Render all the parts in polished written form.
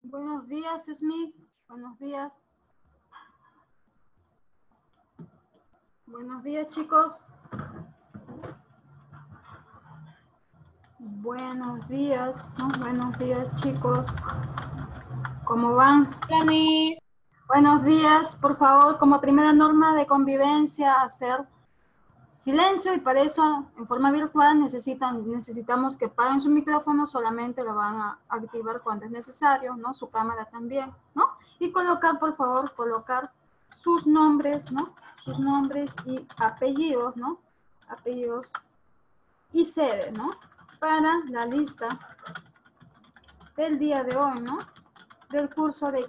Buenos días, Smith. Buenos días. Buenos días, chicos. Buenos días, ¿no? Buenos días, chicos. ¿Cómo van? Hola, Miss. Buenos días. Por favor, como primera norma de convivencia, hacer silencio, y para eso, en forma virtual, necesitamos que paguen su micrófono, solamente lo van a activar cuando es necesario, ¿no? Su cámara también, ¿no? Y colocar, por favor, colocar sus nombres, ¿no? Sus nombres y apellidos, ¿no? Apellidos y sede, ¿no? Para la lista del día de hoy, ¿no? Del curso ¿de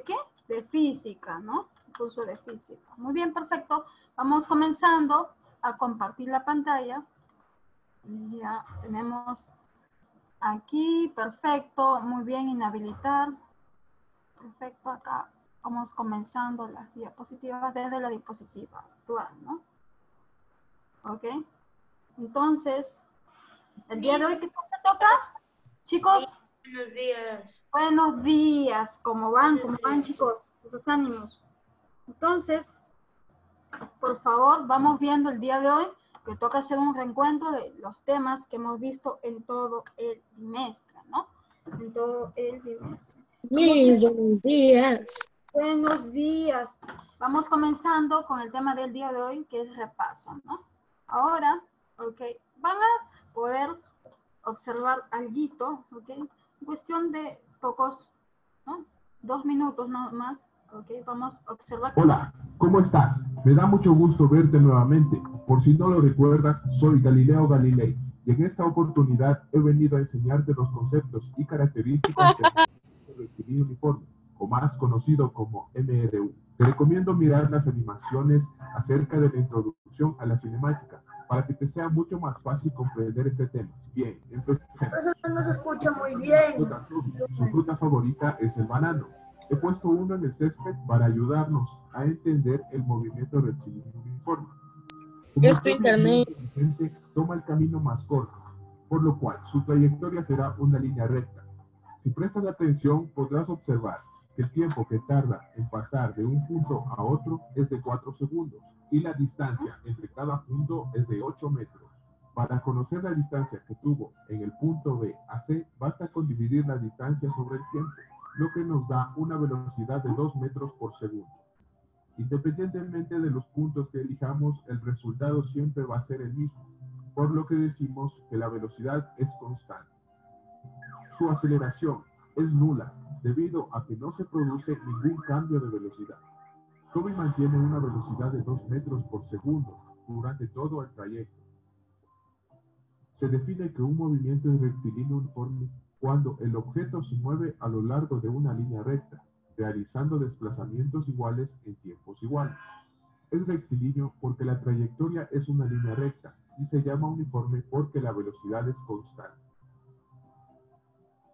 qué? De física, ¿no? El curso de física. Muy bien, perfecto. Vamos comenzando a compartir la pantalla. Ya tenemos aquí, perfecto, muy bien, inhabilitar. Perfecto, acá vamos comenzando las diapositivas desde la diapositiva actual, ¿no? Ok. Entonces, el día de hoy, ¿qué cosa toca? Chicos, Buenos días. buenos días. ¿Cómo van? Buenos ¿Cómo van, días. chicos? Esos ánimos. Entonces, por favor, vamos viendo el día de hoy que toca hacer un reencuentro de los temas que hemos visto en todo el bimestre, ¿no? En todo el bimestre. Buenos días. Buenos días. Vamos comenzando con el tema del día de hoy, que es repaso, ¿no? Ahora, ok, van a poder observar alguito, ok, cuestión de pocos, ¿no? 2 minutos no más, ok, vamos a observar. Hola, ¿cómo estás? Me da mucho gusto verte nuevamente. Por si no lo recuerdas, soy Galileo Galilei y en esta oportunidad he venido a enseñarte los conceptos y características del rectilíneo uniforme, o más conocido como MRU. Te recomiendo mirar las animaciones acerca de la introducción a la cinemática para que te sea mucho más fácil comprender este tema. Bien, empecemos. No se escucha muy bien. Su fruta favorita es el banano. He puesto uno en el césped para ayudarnos a entender el movimiento rectilíneo uniforme. Como Es el tu propio guía internet. inteligente toma el camino más corto, por lo cual su trayectoria será una línea recta. Si prestas atención, podrás observar que el tiempo que tarda en pasar de un punto a otro es de 4 segundos y la distancia entre cada punto es de 8 metros. Para conocer la distancia que tuvo en el punto B a C, basta con dividir la distancia sobre el tiempo, lo que nos da una velocidad de 2 metros por segundo. Independientemente de los puntos que elijamos, el resultado siempre va a ser el mismo, por lo que decimos que la velocidad es constante. Su aceleración es nula, debido a que no se produce ningún cambio de velocidad. Toby mantiene una velocidad de 2 metros por segundo durante todo el trayecto. Se define que un movimiento es rectilíneo uniforme cuando el objeto se mueve a lo largo de una línea recta, realizando desplazamientos iguales en tiempos iguales. Es rectilíneo porque la trayectoria es una línea recta y se llama uniforme porque la velocidad es constante.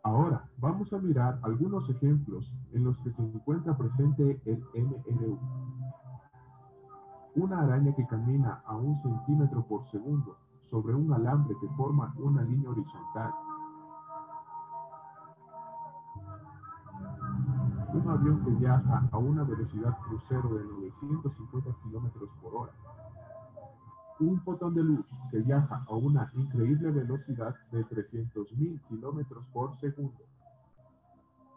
Ahora vamos a mirar algunos ejemplos en los que se encuentra presente el MRU. Una araña que camina a 1 centímetro por segundo sobre un alambre que forma una línea horizontal. Un avión que viaja a una velocidad crucero de 950 kilómetros por hora. Un fotón de luz que viaja a una increíble velocidad de 300.000 kilómetros por segundo.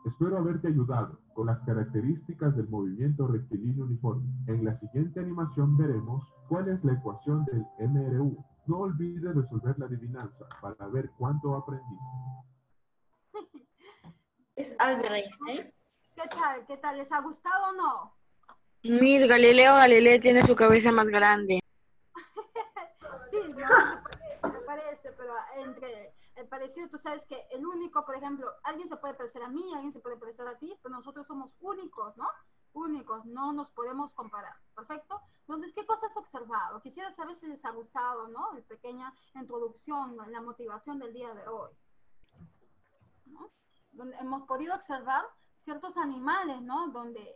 Espero haberte ayudado con las características del movimiento rectilíneo uniforme. En la siguiente animación veremos cuál es la ecuación del MRU. No olvides resolver la adivinanza para ver cuánto aprendiste. ¿Es Albert Einstein? ¿Qué tal? ¿Qué tal? ¿Les ha gustado o no? Miss Galileo Galilei tiene su cabeza más grande. Sí, no, se parece, pero entre el parecido, tú sabes que el único, por ejemplo, alguien se puede parecer a mí, alguien se puede parecer a ti, pero nosotros somos únicos, ¿no? Únicos, no nos podemos comparar, ¿perfecto? Entonces, ¿qué cosas has observado? Quisiera saber si les ha gustado, ¿no? La pequeña introducción, ¿no? La motivación del día de hoy, ¿no? Donde hemos podido observar ciertos animales, ¿no? Donde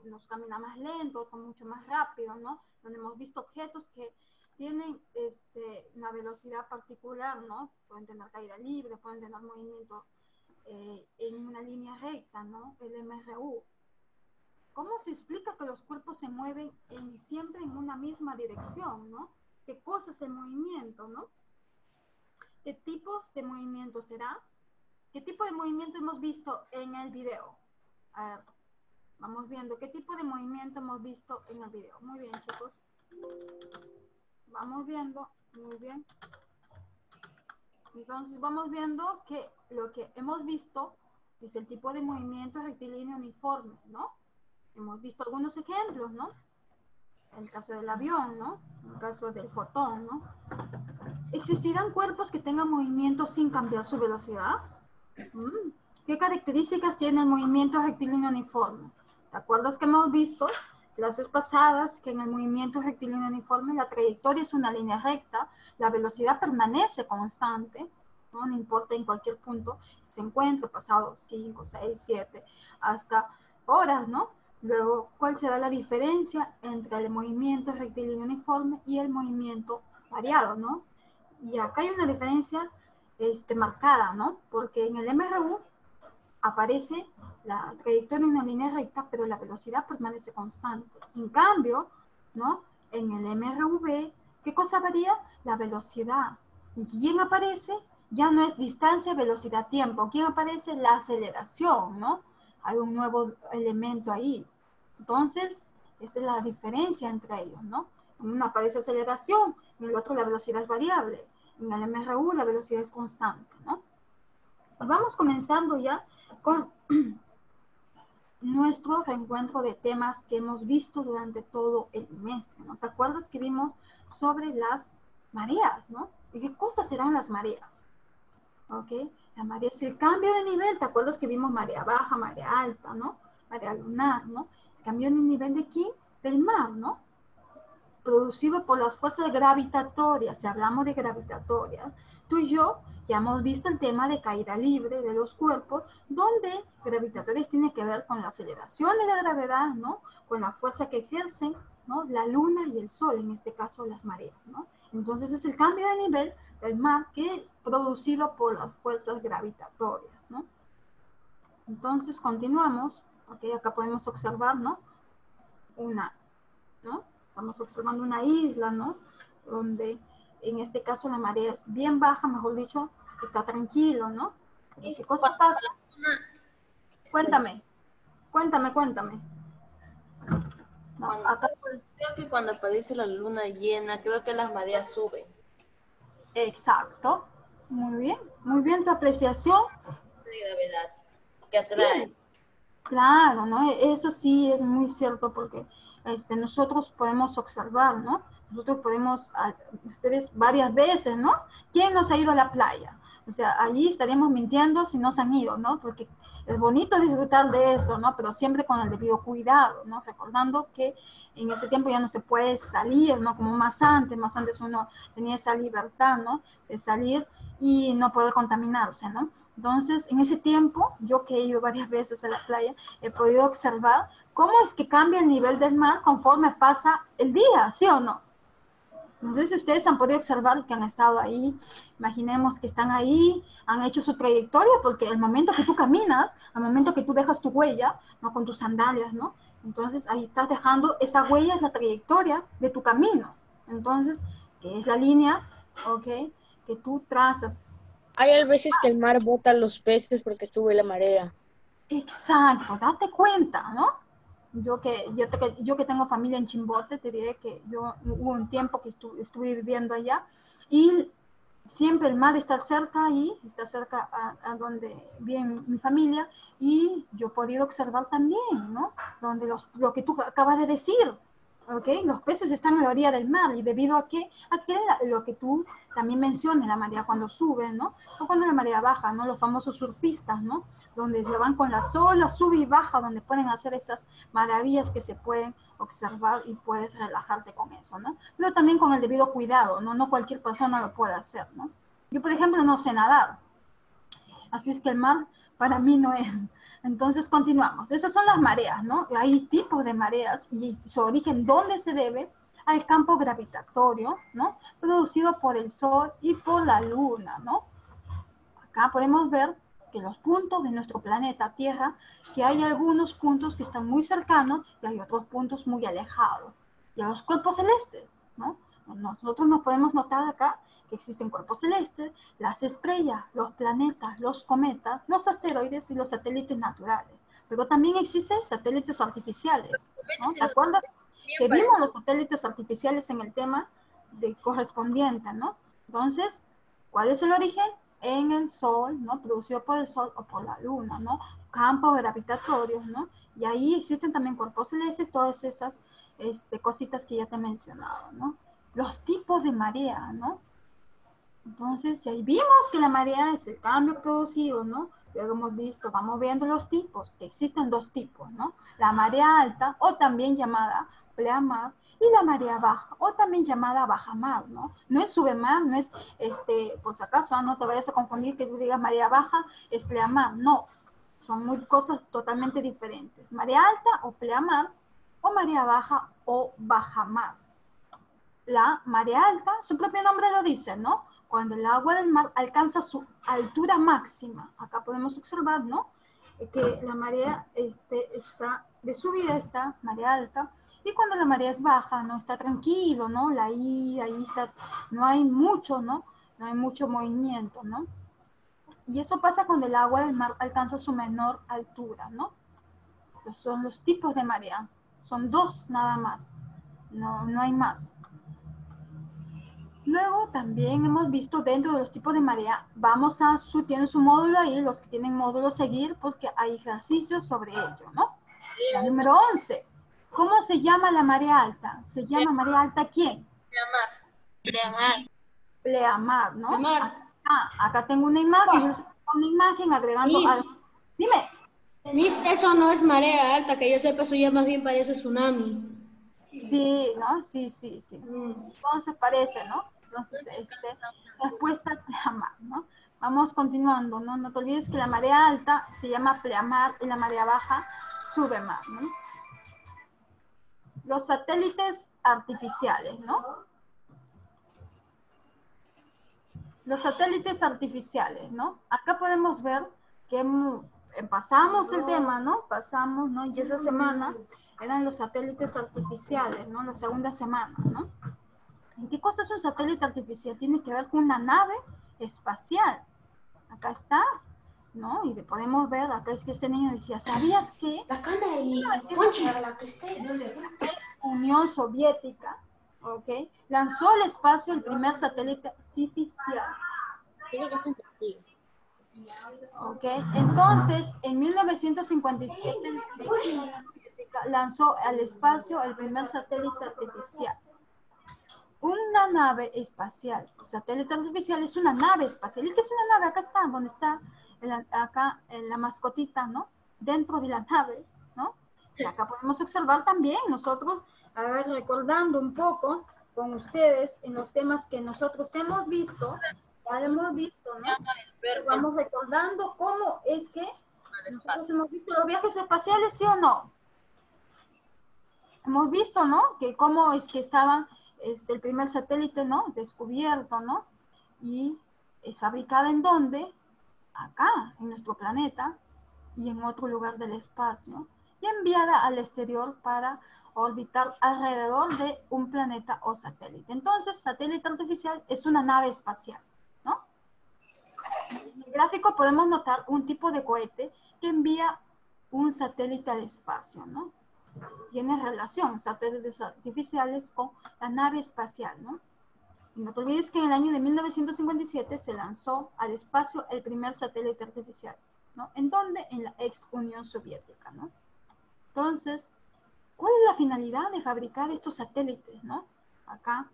nos camina más lento, con mucho más rápido, ¿no? Donde hemos visto objetos que tienen una velocidad particular, ¿no? Pueden tener caída libre, pueden tener movimiento en una línea recta, ¿no? El MRU. ¿Cómo se explica que los cuerpos se mueven siempre en una misma dirección, ¿no? ¿Qué cosa es el movimiento, no? ¿Qué tipos de movimiento será? ¿Qué tipo de movimiento hemos visto en el video? A ver, vamos viendo qué tipo de movimiento hemos visto en el video. Muy bien, chicos. Vamos viendo, muy bien. Entonces vamos viendo que lo que hemos visto es el tipo de movimiento rectilíneo uniforme, ¿no? Hemos visto algunos ejemplos, ¿no? El caso del avión, ¿no? El caso del fotón, ¿no? ¿Existirán cuerpos que tengan movimiento sin cambiar su velocidad? ¿Qué características tiene el movimiento rectilíneo uniforme? ¿Te acuerdas que hemos visto clases pasadas que en el movimiento rectilíneo uniforme la trayectoria es una línea recta, la velocidad permanece constante, ¿no? No importa en cualquier punto que se encuentre, pasado 5, 6, 7, hasta horas, ¿no? Luego, ¿cuál será la diferencia entre el movimiento rectilíneo uniforme y el movimiento variado, ¿no? Y acá hay una diferencia marcada, ¿no? Porque en el MRU aparece la trayectoria en una línea recta, pero la velocidad permanece constante. En cambio, ¿no? En el MRV, ¿qué cosa varía? La velocidad. ¿Y quién aparece? Ya no es distancia, velocidad, tiempo. ¿Quién aparece? La aceleración, ¿no? Hay un nuevo elemento ahí. Entonces, esa es la diferencia entre ellos, ¿no? En uno aparece aceleración, en el otro la velocidad es variable. En el MRU la velocidad es constante, ¿no? Y vamos comenzando ya con nuestro reencuentro de temas que hemos visto durante todo el trimestre, ¿no? ¿Te acuerdas que vimos sobre las mareas, ¿no? ¿Y qué cosas serán las mareas? ¿Ok? La marea es el cambio de nivel. ¿Te acuerdas que vimos marea baja, marea alta, ¿no? Marea lunar, ¿no? El cambio de nivel de aquí, del mar, ¿no? Producido por las fuerzas gravitatorias. Si hablamos de gravitatorias, tú y yo ya hemos visto el tema de caída libre de los cuerpos, donde gravitatorias tiene que ver con la aceleración de la gravedad, ¿no? Con la fuerza que ejercen, ¿no? La luna y el sol, en este caso las mareas, ¿no? Entonces es el cambio de nivel del mar que es producido por las fuerzas gravitatorias, ¿no? Entonces continuamos, ok, acá podemos observar, ¿no? ¿no? Estamos observando una isla, ¿no? Donde en este caso la marea es bien baja, mejor dicho, está tranquilo, ¿no? ¿Qué cosa pasa? Cuéntame. No, acá... Creo que cuando aparece la luna llena, creo que las mareas suben. Exacto. Muy bien tu apreciación. De gravedad, que atrae. Sí, claro, ¿no? Eso sí es muy cierto porque nosotros podemos observar, ¿no? Nosotros podemos, ustedes varias veces, ¿no? ¿Quién nos ha ido a la playa? O sea, allí estaríamos mintiendo si no se han ido, ¿no? Porque es bonito disfrutar de eso, ¿no? Pero siempre con el debido cuidado, ¿no? Recordando que en ese tiempo ya no se puede salir, ¿no? Como más antes uno tenía esa libertad, ¿no? De salir y no poder contaminarse, ¿no? Entonces, en ese tiempo, yo que he ido varias veces a la playa, he podido observar cómo es que cambia el nivel del mar conforme pasa el día, ¿sí o no? No sé si ustedes han podido observar que han estado ahí, imaginemos que están ahí, han hecho su trayectoria, porque el momento que tú caminas, al momento que tú dejas tu huella, ¿no? Con tus sandalias, ¿no? Entonces ahí estás dejando, esa huella es la trayectoria de tu camino. Entonces, que es la línea, ¿ok? Que tú trazas. Hay veces que el mar bota los peces porque sube la marea. Exacto, date cuenta, ¿no? Yo que tengo familia en Chimbote, te diré que yo hubo un tiempo que estuve viviendo allá y siempre el mar está cerca ahí, está cerca a donde vive mi familia y yo he podido observar también, ¿no? Donde lo que tú acabas de decir, ¿ok? Los peces están a la orilla del mar y debido a que lo que tú también mencionas, la marea cuando sube, ¿no? O cuando la marea baja, ¿no? Los famosos surfistas, ¿no? Donde se van con las olas, sube y baja, donde pueden hacer esas maravillas que se pueden observar y puedes relajarte con eso, ¿no? Pero también con el debido cuidado, ¿no? No cualquier persona lo puede hacer, ¿no? Yo, por ejemplo, no sé nadar, así es que el mar para mí no es. Entonces, continuamos. Esas son las mareas, ¿no? Hay tipos de mareas y su origen, ¿dónde se debe? Al campo gravitatorio, ¿no? Producido por el Sol y por la Luna, ¿no? Acá podemos ver que los puntos de nuestro planeta Tierra, que hay algunos puntos que están muy cercanos y hay otros puntos muy alejados. Y a los cuerpos celestes, ¿no? Nosotros nos podemos notar acá que existen cuerpos celestes, las estrellas, los planetas, los cometas, los asteroides y los satélites naturales. Pero también existen satélites artificiales, ¿no? ¿Te acuerdas que vimos los satélites artificiales en el tema de correspondiente, ¿no? Entonces, ¿cuál es el origen? En el Sol, ¿no? Producido por el Sol o por la Luna, ¿no? Campos gravitatorios, ¿no? Y ahí existen también cuerpos celestes, todas esas cositas que ya te he mencionado, ¿no? Los tipos de marea, ¿no? Entonces, ya vimos que la marea es el cambio producido, ¿no? Luego hemos visto, vamos viendo los tipos, que existen dos tipos, ¿no? La marea alta, o también llamada pleamar, y la marea baja, o también llamada bajamar, ¿no? No es subemar, no es, por si acaso, no te vayas a confundir que tú digas marea baja, es pleamar, no. Son muy cosas totalmente diferentes. Marea alta o pleamar, o marea baja o bajamar. La marea alta, su propio nombre lo dice, ¿no? Cuando el agua del mar alcanza su altura máxima. Acá podemos observar, ¿no? Que la marea está de subida, está marea alta. Y cuando la marea es baja, ¿no? Está tranquilo, ¿no? Ahí está, no hay mucho, ¿no? No hay mucho movimiento, ¿no? Y eso pasa cuando el agua del mar alcanza su menor altura, ¿no? Son los tipos de marea. Son dos nada más. No hay más. Luego también hemos visto dentro de los tipos de marea, tienen su módulo ahí, los que tienen módulo seguir, porque hay ejercicios sobre ello, ¿no? La número 11. ¿Cómo se llama la marea alta? ¿Se llama marea alta quién? Pleamar, ¿no? Acá tengo una imagen agregando algo. Dime. Miss, eso no es marea alta, que yo sepa, eso ya más bien parece tsunami. Sí, ¿no? Sí. Entonces parece, ¿no? Entonces, respuesta pleamar, ¿no? Vamos continuando, ¿no? No te olvides que la marea alta se llama pleamar y la marea baja subemar, ¿no? Los satélites artificiales, ¿no? Los satélites artificiales, ¿no? Acá podemos ver que pasamos el tema, ¿no? Pasamos, ¿no? Y esa semana eran los satélites artificiales, ¿no? La segunda semana, ¿no? ¿En qué cosa es un satélite artificial? Tiene que ver con una nave espacial. Acá está, ¿no? Y podemos ver, acá es que este niño decía, ¿sabías que? La cámara y la Unión Soviética, ¿ok? Lanzó al espacio el primer satélite artificial. Tiene que ser testigo. ¿Ok? Entonces, en 1957, la Unión Soviética lanzó al espacio el primer satélite artificial. Una nave espacial. El satélite artificial es una nave espacial. ¿Y qué es una nave? Acá está, donde está, acá en la mascotita, ¿no? Dentro de la nave, ¿no? Y acá podemos observar también nosotros, a ver, recordando un poco con ustedes en los temas que nosotros hemos visto, ya hemos visto, ¿no? Vamos recordando cómo es que nosotros hemos visto los viajes espaciales, ¿sí o no? Hemos visto, ¿no? Que cómo es que estaban el primer satélite, ¿no? Descubierto, ¿no? Y es fabricada en dónde? Acá, en nuestro planeta y en otro lugar del espacio, y enviada al exterior para orbitar alrededor de un planeta o satélite. Entonces, satélite artificial es una nave espacial, ¿no? En el gráfico podemos notar un tipo de cohete que envía un satélite al espacio, ¿no? Tiene relación satélites artificiales con la nave espacial, ¿no? Y no te olvides que en el año de 1957 se lanzó al espacio el primer satélite artificial, ¿no? ¿En dónde? En la ex Unión Soviética, ¿no? Entonces, ¿cuál es la finalidad de fabricar estos satélites, ¿no? Acá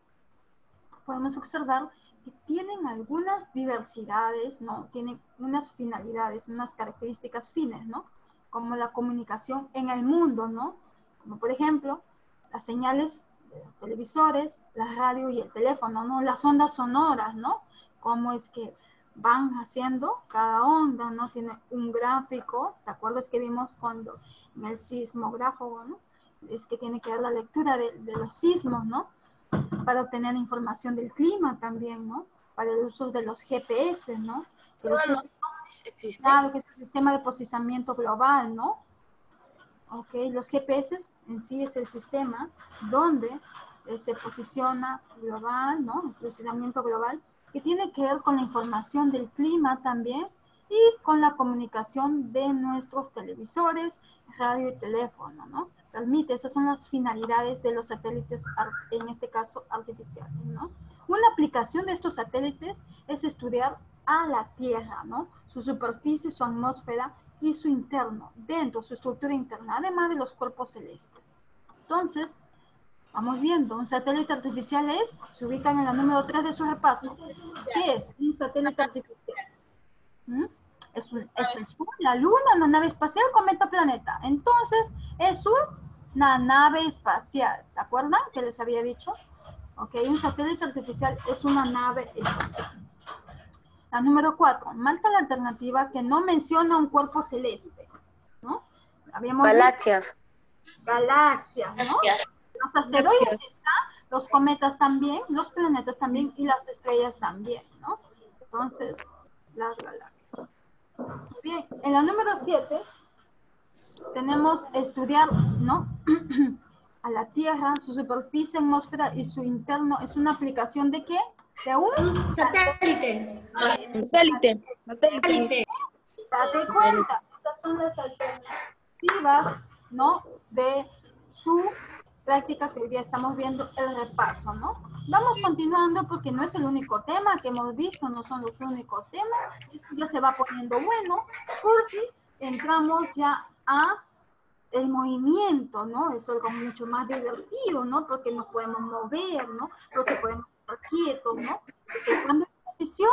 podemos observar que tienen algunas diversidades, ¿no? Tienen unas finalidades, unas características fines, ¿no? Como la comunicación en el mundo, ¿no? Como por ejemplo, las señales de los televisores, la radio y el teléfono, ¿no? Las ondas sonoras, ¿no? Cómo es que van haciendo cada onda, ¿no? Tiene un gráfico, ¿te acuerdas que vimos cuando en el sismógrafo, ¿no? Es que tiene que dar la lectura de los sismos, ¿no? Para obtener información del clima también, ¿no? Para el uso de los GPS, ¿no? ¿Existe? Claro, que es el sistema de posicionamiento global, ¿no? Ok, los GPS en sí es el sistema donde se posiciona global, ¿no? El posicionamiento global, que tiene que ver con la información del clima también y con la comunicación de nuestros televisores, radio y teléfono, ¿no? Permite, esas son las finalidades de los satélites, en este caso artificiales, ¿no? Una aplicación de estos satélites es estudiar a la Tierra, ¿no? Su superficie, su atmósfera y su interno, dentro, su estructura interna, además de los cuerpos celestes. Entonces, vamos viendo, un satélite artificial se ubican en la número 3 de su repaso. ¿Qué es un satélite artificial? Es el Sol, la Luna, una nave espacial, cometa, planeta. Entonces, es una nave espacial. ¿Se acuerdan que les había dicho? Ok, un satélite artificial es una nave espacial. La número 4, marca la alternativa que no menciona un cuerpo celeste, ¿no? Habíamos Galaxias. visto galaxias, ¿no? Los asteroides están, los cometas también, los planetas también y las estrellas también, ¿no? Entonces, las galaxias. Bien, en la número 7 tenemos estudiar, ¿no? A la Tierra, su superficie, atmósfera y su interno. ¿Es una aplicación de qué? De un Satélite. Satélite. date cuenta, esas son las alternativas, ¿no? De su práctica que hoy día estamos viendo el repaso, ¿no? Vamos continuando porque no es el único tema que hemos visto, no son los únicos temas. Esto ya se va poniendo bueno porque entramos ya a el movimiento, ¿no? Es algo mucho más divertido, ¿no? Porque nos podemos mover, ¿no? Porque podemos estar quietos, ¿no? Es el cambio de posición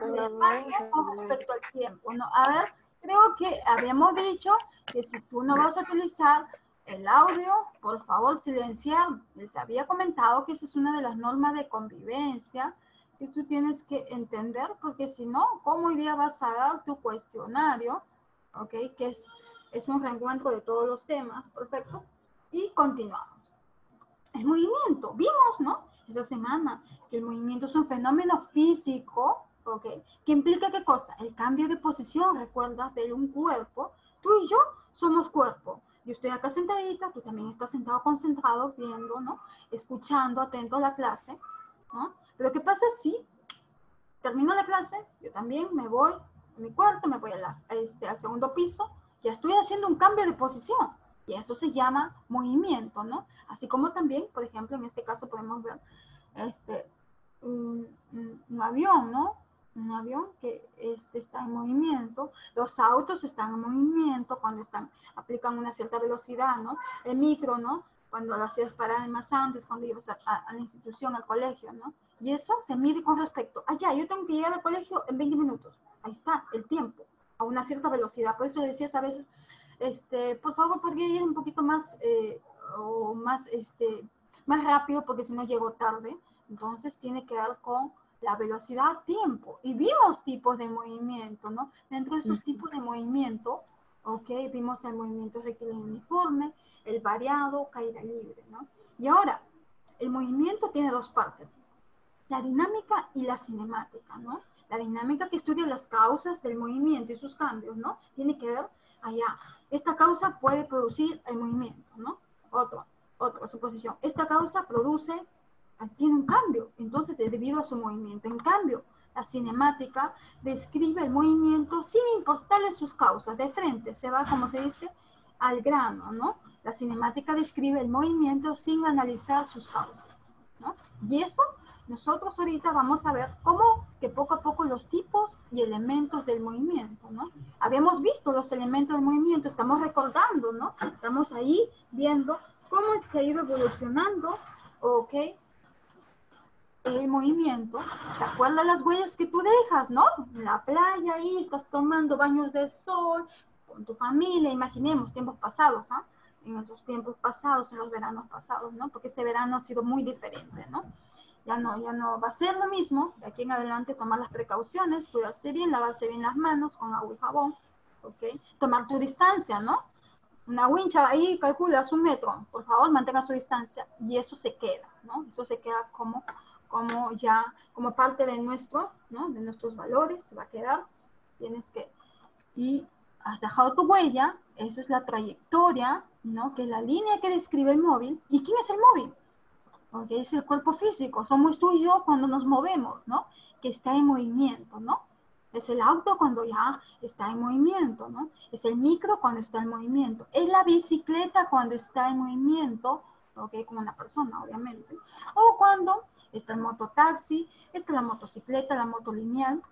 del espacio con respecto al tiempo, ¿no? A ver, creo que habíamos dicho que si tú no vas a utilizar el audio, por favor silenciar. Les había comentado que esa es una de las normas de convivencia que tú tienes que entender, porque si no, ¿cómo hoy día vas a dar tu cuestionario? ¿Ok? Que es un reencuentro de todos los temas, perfecto. Y continuamos. El movimiento, vimos, ¿no? Esa semana, que el movimiento es un fenómeno físico, ¿ok? Que implica ¿qué cosa? El cambio de posición, ¿recuerdas? De un cuerpo. Tú y yo somos cuerpo. Yo estoy acá sentadita, tú también estás sentado concentrado, viendo, ¿no? Escuchando, atento a la clase, ¿no? Pero ¿qué pasa si termino la clase? Yo también me voy a mi cuarto, me voy al segundo piso, ya estoy haciendo un cambio de posición. Y eso se llama movimiento, ¿no? Así como también, por ejemplo, en este caso podemos ver un avión, ¿no? Un avión que está en movimiento. Los autos están en movimiento cuando aplican una cierta velocidad, ¿no? El micro, ¿no? Cuando lo hacías parar más antes, cuando ibas a la institución, al colegio, ¿no? Y eso se mide con respecto. Ya, yo tengo que llegar al colegio en 20 minutos. Ahí está, el tiempo, a una cierta velocidad. Por eso decías a veces, por favor, podría ir un poquito más, más rápido, porque si no llego tarde. Entonces tiene que ver con la velocidad, tiempo. Y vimos tipos de movimiento, ¿no? Dentro de esos tipos de movimiento, ok, vimos el movimiento rectilíneo uniforme, el variado, caída libre, ¿no? Y ahora, el movimiento tiene dos partes, la dinámica y la cinemática, ¿no? La dinámica que estudia las causas del movimiento y sus cambios, ¿no? Tiene que ver allá. Esta causa puede producir el movimiento, ¿no? Otra suposición. Esta causa tiene un cambio, entonces es debido a su movimiento. En cambio, la cinemática describe el movimiento sin importarle sus causas. De frente se va, como se dice, al grano, ¿no? La cinemática describe el movimiento sin analizar sus causas, ¿no? Y eso nosotros ahorita vamos a ver cómo que poco a poco los tipos y elementos del movimiento, ¿no? Habíamos visto los elementos del movimiento, estamos recordando, ¿no? Estamos ahí viendo cómo es que ha ido evolucionando, ¿ok? El movimiento. ¿Te acuerdas las huellas que tú dejas, no? En la playa, ahí estás tomando baños de sol con tu familia, imaginemos tiempos pasados, ¿ah? En nuestros tiempos pasados, en los veranos pasados, ¿no? Porque este verano ha sido muy diferente, ¿no? Ya no va a ser lo mismo. De aquí en adelante tomar las precauciones, cuidarse bien, lavarse bien las manos con agua y jabón, ¿ok? Tomar tu distancia, ¿no? Una wincha ahí, calculas 1 metro, por favor, mantenga su distancia, y eso se queda, ¿no? Eso se queda como parte de ¿no? De nuestros valores, se va a quedar. y has dejado tu huella, eso es la trayectoria, ¿no? Que es la línea que describe el móvil. ¿Y quién es el móvil? Porque es el cuerpo físico, somos tú y yo cuando nos movemos, ¿no? Que está en movimiento, ¿no? Es el auto cuando ya está en movimiento, ¿no? Es el micro cuando está en movimiento. Es la bicicleta cuando está en movimiento, ¿ok? Como una persona, obviamente. O cuando está el mototaxi, está la motocicleta, la moto lineal.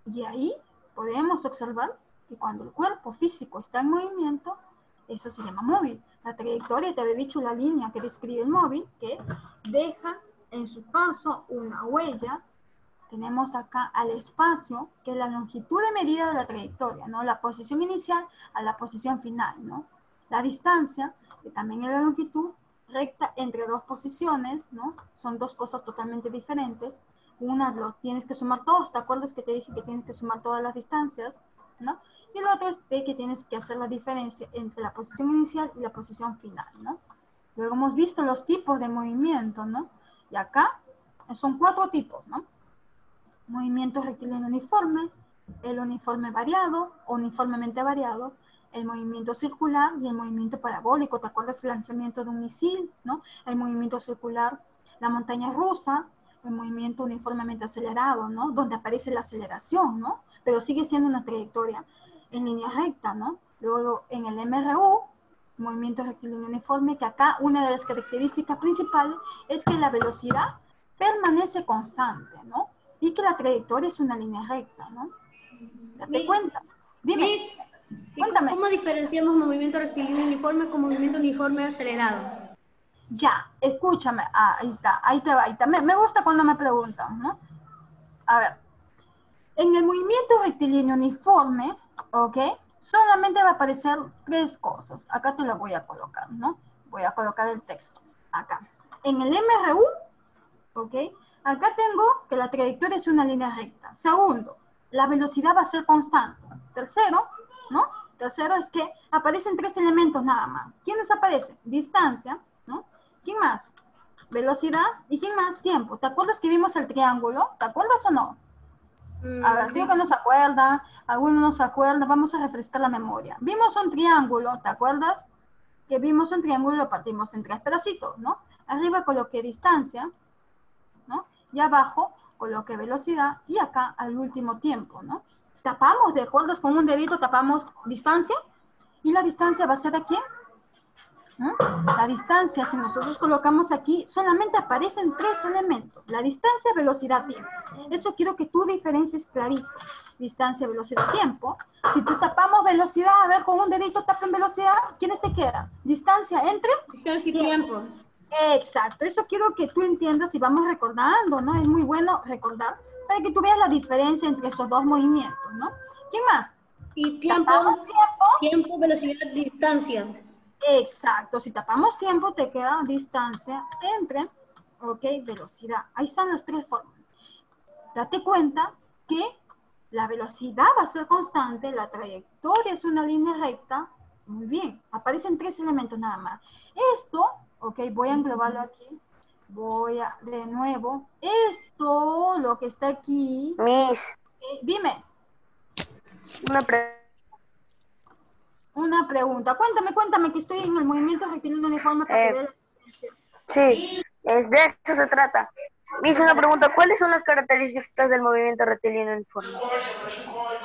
Y ahí podemos observar que cuando el cuerpo físico está en movimiento, eso se llama móvil. La trayectoria, te había dicho, la línea que describe el móvil, que deja en su paso una huella. Tenemos acá al espacio, que es la longitud de medida de la trayectoria, ¿no? La posición inicial a la posición final, ¿no? La distancia, que también es la longitud recta entre dos posiciones, ¿no? Son dos cosas totalmente diferentes. Una lo tienes que sumar todos, ¿te acuerdas que te dije que tienes que sumar todas las distancias, ¿no? Y el otro es que tienes que hacer la diferencia entre la posición inicial y la posición final, ¿no? Luego hemos visto los tipos de movimiento, ¿no? Y acá son 4 tipos, ¿no? Movimiento rectilíneo uniforme, el uniforme variado, uniformemente variado, el movimiento circular y el movimiento parabólico. ¿Te acuerdas el lanzamiento de un misil, ¿no? El movimiento circular, la montaña rusa, el movimiento uniformemente acelerado, ¿no? Donde aparece la aceleración, ¿no? Pero sigue siendo una trayectoria en línea recta, ¿no? Luego en el MRU, movimiento rectilíneo uniforme, que acá una de las características principales es que la velocidad permanece constante, ¿no? Y que la trayectoria es una línea recta, ¿no? Date cuenta. Dime. Miss, Cuéntame. ¿cómo diferenciamos movimiento rectilíneo uniforme con movimiento uniforme acelerado? Ya, escúchame. Ah, ahí te va. Me gusta cuando me preguntan, ¿no? A ver. En el movimiento rectilíneo uniforme, ¿ok? Solamente va a aparecer 3 cosas. Acá te lo voy a colocar, ¿no? Voy a colocar el texto. Acá. En el MRU, ¿ok? Acá tengo que la trayectoria es una línea recta. Segundo, la velocidad va a ser constante. Tercero, ¿no? Tercero es que aparecen 3 elementos nada más. ¿Quiénes aparecen? Distancia, ¿no? ¿Quién más? Velocidad. ¿Y quién más? Tiempo. ¿Te acuerdas que vimos el triángulo? ¿Te acuerdas o no? A ver, Sí. digo que no se acuerda, alguno no se acuerda, vamos a refrescar la memoria. Vimos un triángulo, ¿te acuerdas? Que vimos un triángulo y lo partimos en 3 pedacitos, ¿no? Arriba coloqué distancia, ¿no? Y abajo coloqué velocidad y acá al último tiempo, ¿no? Tapamos, ¿de acuerdo? Con un dedito tapamos distancia y la distancia va a ser aquí. ¿No? La distancia, si nosotros colocamos aquí, solamente aparecen 3 elementos. La distancia, velocidad, tiempo. Eso quiero que tú diferencies clarito. Distancia, velocidad, tiempo. Si tú tapamos velocidad, a ver, con un dedito tapen velocidad, ¿quiénes te quedan? Distancia entre... Distancia y tiempo. Exacto, eso quiero que tú entiendas y vamos recordando, ¿no? Es muy bueno recordar para que tú veas la diferencia entre esos 2 movimientos, ¿no? ¿Quién más? Y tiempo, tiempo, velocidad, distancia. Exacto, si tapamos tiempo te queda distancia entre, ok, velocidad. Ahí están las 3 formas. Date cuenta que la velocidad va a ser constante, la trayectoria es una línea recta. Muy bien, aparecen 3 elementos nada más. Esto, ok, voy a englobarlo aquí. De nuevo, esto, lo que está aquí. Miss, Dime. una Una pregunta. Cuéntame que estoy en el movimiento rectilíneo uniforme para que veas la diferencia. sí, de eso se trata. Miss, una pregunta, ¿cuáles son las características del movimiento rectilíneo uniforme?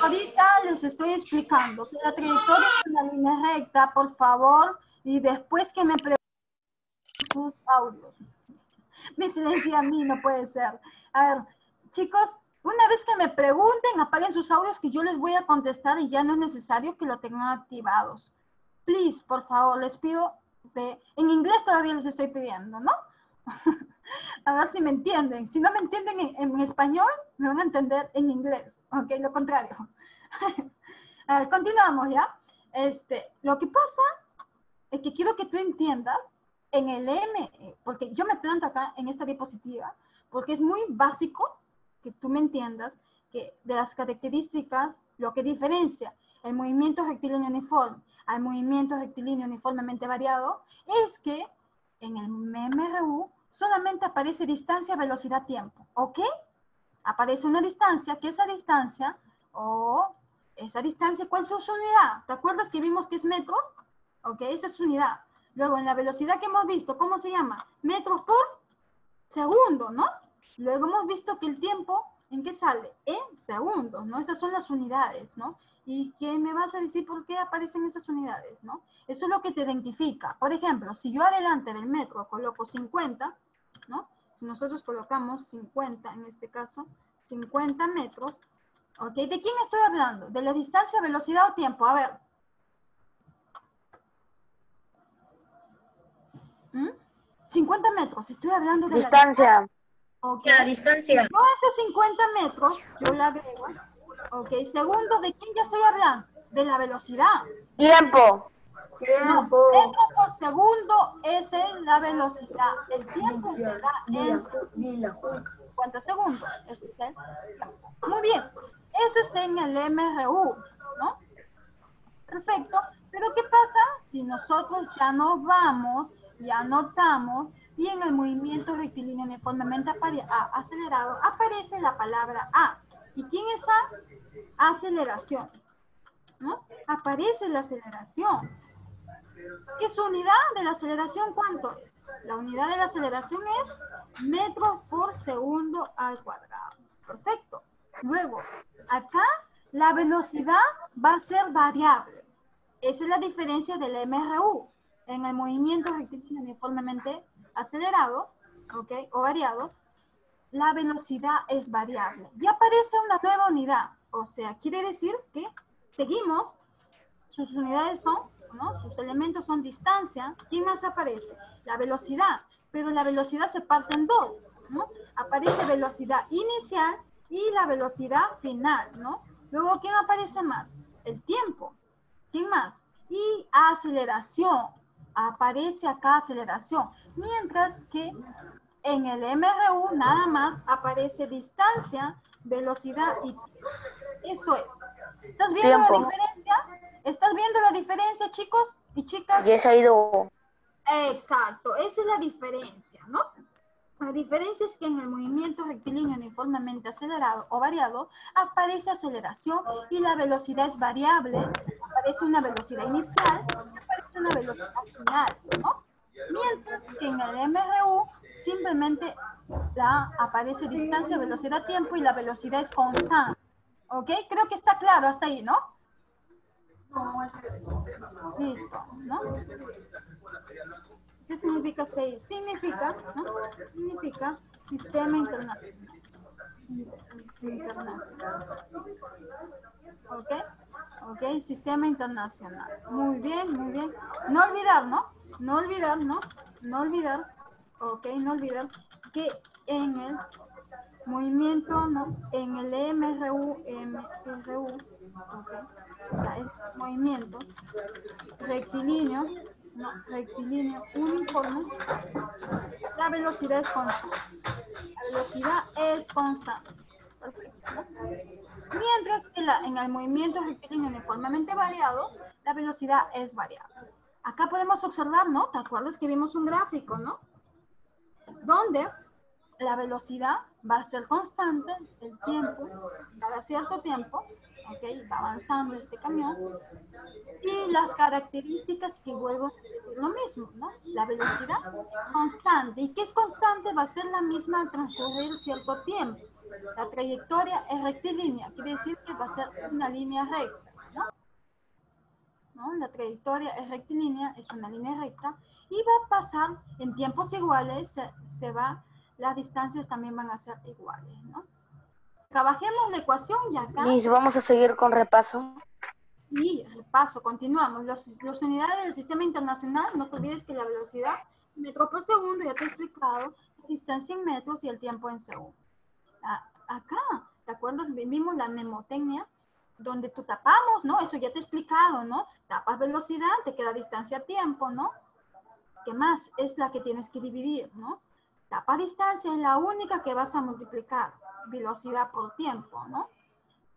Ahorita les estoy explicando que la trayectoria es una línea recta, por favor, y después que me pregunten sus audios. Me silencia a mí, no puede ser. A ver, chicos, una vez que me pregunten, apaguen sus audios que yo les voy a contestar y ya no es necesario que lo tengan activados. Please, por favor, les pido en inglés todavía les estoy pidiendo, ¿no? A ver si me entienden. Si no me entienden en español, me van a entender en inglés. Ok, lo contrario. A ver, continuamos, ¿ya? Lo que pasa es que quiero que tú entiendas en el M, porque yo me planto acá en esta diapositiva, porque es muy básico que tú me entiendas que de las características, lo que diferencia el movimiento rectilíneo uniforme al movimiento rectilíneo uniformemente variado, es que en el MRU solamente aparece distancia, velocidad, tiempo, ¿ok? Aparece una distancia, que esa distancia, O esa distancia, ¿cuál es su unidad? ¿Te acuerdas que vimos que es metros? Ok, esa es su unidad. Luego, en la velocidad que hemos visto, ¿cómo se llama? Metros por segundo, ¿no? Luego hemos visto que el tiempo, ¿en qué sale? En segundos, ¿no? Esas son las unidades, ¿no? ¿Y qué me vas a decir por qué aparecen esas unidades, ¿no? Eso es lo que te identifica. Por ejemplo, si yo adelante del metro coloco 50, ¿no? Si nosotros colocamos 50, en este caso, 50 metros, ¿ok? ¿De quién estoy hablando? ¿De la distancia, velocidad o tiempo? A ver. 50 metros, estoy hablando de Distancia. la ok. La distancia. Yo esos 50 metros, yo la agrego. Ok, segundo, ¿de quién ya estoy hablando? De la velocidad. Tiempo. No, metros por segundo es la velocidad. El tiempo se da en 50 segundos. Ese es el tiempo. Muy bien, eso es en el MRU, ¿no? Perfecto, pero ¿qué pasa si nosotros ya nos vamos y anotamos y en el movimiento rectilíneo uniformemente acelerado aparece la palabra A? ¿Y quién es A? Aceleración, ¿no? Aparece la aceleración. ¿Qué es su unidad de la aceleración? ¿Cuánto es? La unidad de la aceleración es metros por segundo al cuadrado. Perfecto. Luego, acá la velocidad va a ser variable. Esa es la diferencia del MRU. En el movimiento rectilíneo uniformemente acelerado, ¿ok? O variado, la velocidad es variable. Y aparece una nueva unidad. O sea, quiere decir que seguimos, sus unidades son, ¿no? Sus elementos son distancia. ¿Quién más aparece? La velocidad. Pero la velocidad se parte en dos, ¿no? Aparece velocidad inicial y la velocidad final, ¿no? Luego, ¿quién aparece más? El tiempo. ¿Quién más? Y aceleración. Aparece acá aceleración. Mientras que en el MRU nada más aparece distancia, velocidad y tiempo. Eso es. ¿Estás viendo Tiempo. la diferencia? ¿Estás viendo la diferencia, chicos y chicas? Ya se ha ido. Exacto, esa es la diferencia, ¿no? La diferencia es que en el movimiento rectilíneo uniformemente acelerado o variado aparece aceleración y la velocidad es variable, aparece una velocidad inicial y aparece una velocidad final, ¿no? Mientras que en el MRU simplemente aparece distancia, velocidad, tiempo y la velocidad es constante. ¿Ok? Creo que está claro hasta ahí, ¿no? Listo, ¿no? ¿Qué significa CI? Significa, ¿no? Significa Sistema Internacional. ¿Ok? ¿Ok? Sistema Internacional. Muy bien, muy bien. No olvidar, ¿no? No olvidar, ¿no? No olvidar, ¿ok? No olvidar que en el movimiento, ¿no? En el MRU, ¿ok? O sea, el movimiento rectilíneo, no, rectilíneo uniforme, la velocidad es constante. La velocidad es constante. Perfecto, ¿no? Mientras que en el movimiento rectilíneo uniformemente variado, la velocidad es variable. Acá podemos observar, ¿no? ¿Te acuerdas que vimos un gráfico, ¿no? Donde la velocidad va a ser constante, el tiempo, cada cierto tiempo, ¿ok? Va avanzando este camión. Y las características que vuelvo a decir lo mismo, ¿no? La velocidad constante. ¿Y qué es constante? Va a ser la misma al transcurrir cierto tiempo. La trayectoria es rectilínea, quiere decir que va a ser una línea recta, ¿no? ¿No? La trayectoria es rectilínea, es una línea recta, y va a pasar en tiempos iguales, las distancias también van a ser iguales, ¿no? Trabajemos la ecuación y acá... Miss, vamos a seguir con repaso. Sí, repaso, continuamos. Las unidades del sistema internacional, no te olvides que la velocidad, metro por segundo, ya te he explicado, la distancia en metros y el tiempo en segundos. Acá, ¿te acuerdas? Vimos la mnemotecnia, donde tú tapamos, ¿no? Eso ya te he explicado, ¿no? Tapas velocidad, te queda distancia-tiempo, ¿no? ¿Qué más? Es la que tienes que dividir, ¿no? Tapa distancia es la única que vas a multiplicar, velocidad por tiempo, ¿no?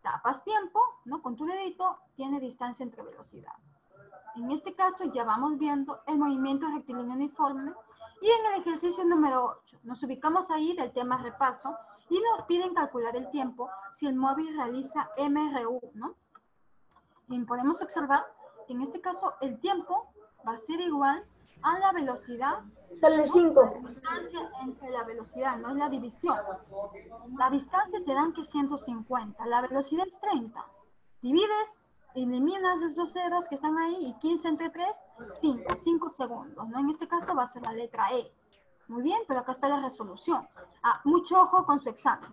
Tapas tiempo, ¿no? Con tu dedito tiene distancia entre velocidad. En este caso ya vamos viendo el movimiento rectilíneo uniforme Y en el ejercicio número 8, nos ubicamos ahí del tema repaso y nos piden calcular el tiempo si el móvil realiza MRU, ¿no? Y podemos observar que en este caso el tiempo va a ser igual a la velocidad. Sale 5. La distancia entre la velocidad, no es la división. La distancia te dan que es 150, la velocidad es 30. Divides, eliminas esos ceros que están ahí y 15 entre 3, 5 segundos, ¿no? En este caso va a ser la letra E. Muy bien, pero acá está la resolución. Mucho ojo con su examen.